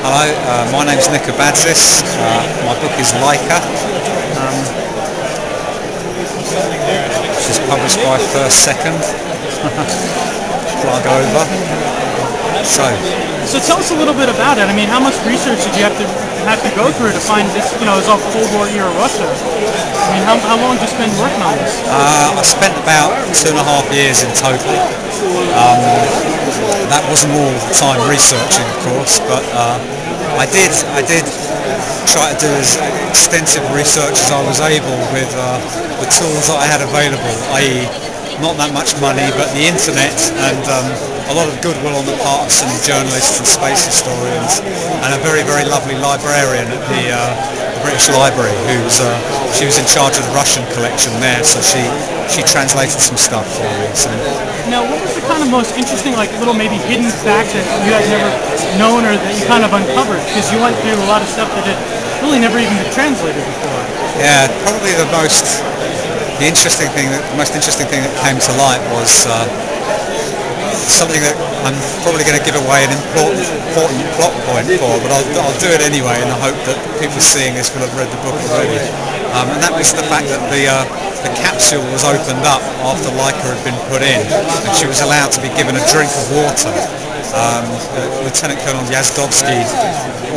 Hello, my name's Abadzis. My book is Laika. She's published by First Second. Plug over. So tell us a little bit about it. I mean, how much research did you have to go through to find this? You know, it's all Cold War era Russia. I mean, how long did you spend working on this? I spent about 2.5 years in total. That wasn't all the time researching, of course, but I did try to do as extensive research as I was able with the tools that I had available, i.e. not that much money, but the internet and a lot of goodwill on the part of some journalists and space historians, and a very, very lovely librarian at the British Library, she was in charge of the Russian collection there, so she translated some stuff for me. So. Now, what was the kind of most interesting, like little maybe hidden fact that you had never known or that you kind of uncovered? Because you went through a lot of stuff that had really never even been translated before. Yeah, probably the most interesting thing that came to light was something that I'm probably going to give away an important plot point for, but I'll do it anyway in the hope that people seeing this will have read the book already. And that was the fact that the capsule was opened up after Laika had been put in, and she was allowed to be given a drink of water. Lieutenant Colonel Yazdovsky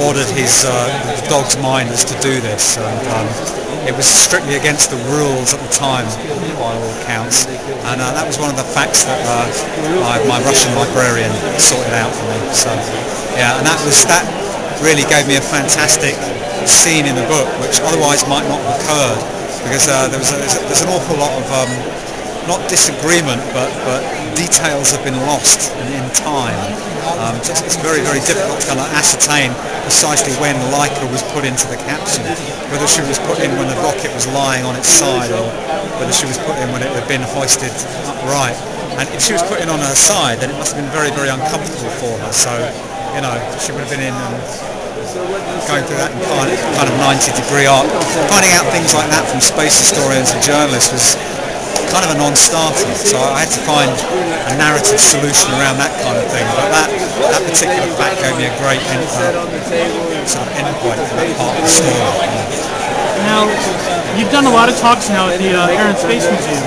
ordered his dog's minders to do this. It was strictly against the rules at the time, by all accounts, and that was one of the facts that my Russian librarian sorted out for me. So, yeah, and that really gave me a fantastic scene in the book, which otherwise might not have occurred, because there's an awful lot of not disagreement, but details have been lost in time. It's very, very difficult to kind of ascertain precisely when Laika was put into the capsule, whether she was put in when the rocket was lying on its side, or whether she was put in when it had been hoisted upright. And if she was put in on her side, then it must have been very, very uncomfortable for her. So, you know, she would have been in and going through that kind of 90-degree arc. Finding out things like that from space historians and journalists was kind of a non-starter, so I had to find a narrative solution around that kind of thing. But that particular fact gave me a great sort of endpoint for that part of the story. Now, you've done a lot of talks now at the Air and Space Museum.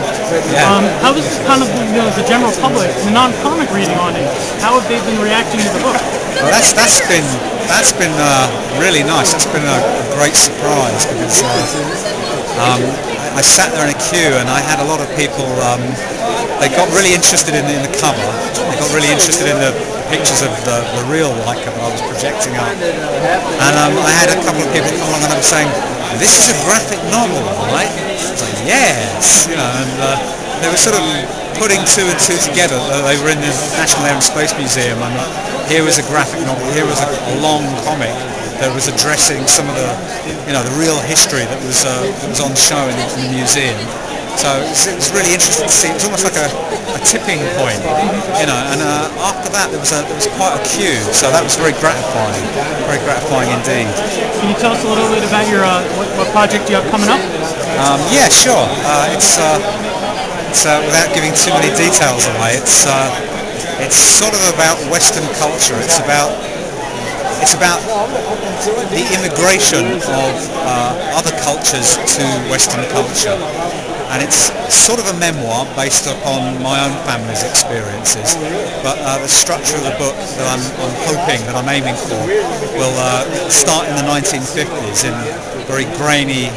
Yeah. How is kind of the general public, the non-comic reading on it? How have they been reacting to the book? Well, that's been really nice. That's been a great surprise, because I sat there in a queue and I had a lot of people. They got really interested in the cover. They got really interested in the pictures of the real Laika that I was projecting up. And I had a couple of people come along and they were saying, "This is a graphic novel, right?" I was like, "Yes," you know, and they were sort of putting two and two together. They were in the National Air and Space Museum, and here was a graphic novel, here was a long comic that was addressing some of the real history that was on show in the museum. So it was really interesting to see. It was almost like a tipping point, you know. And after that, there was quite a queue. So that was very gratifying indeed. Can you tell us a little bit about your what project you have coming up? Yeah, sure. It's without giving too many details away. It's sort of about Western culture. It's about the immigration of other cultures to Western culture, and it's sort of a memoir based upon my own family's experiences. But the structure of the book that I'm aiming for will start in the 1950s in very grainy,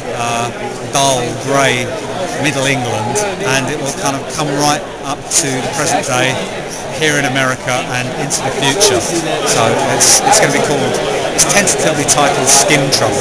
dull, grey Middle England, and it will kind of come right up to the present day here in America and into the future. So it's going to be it's tentatively titled Skin Trouble.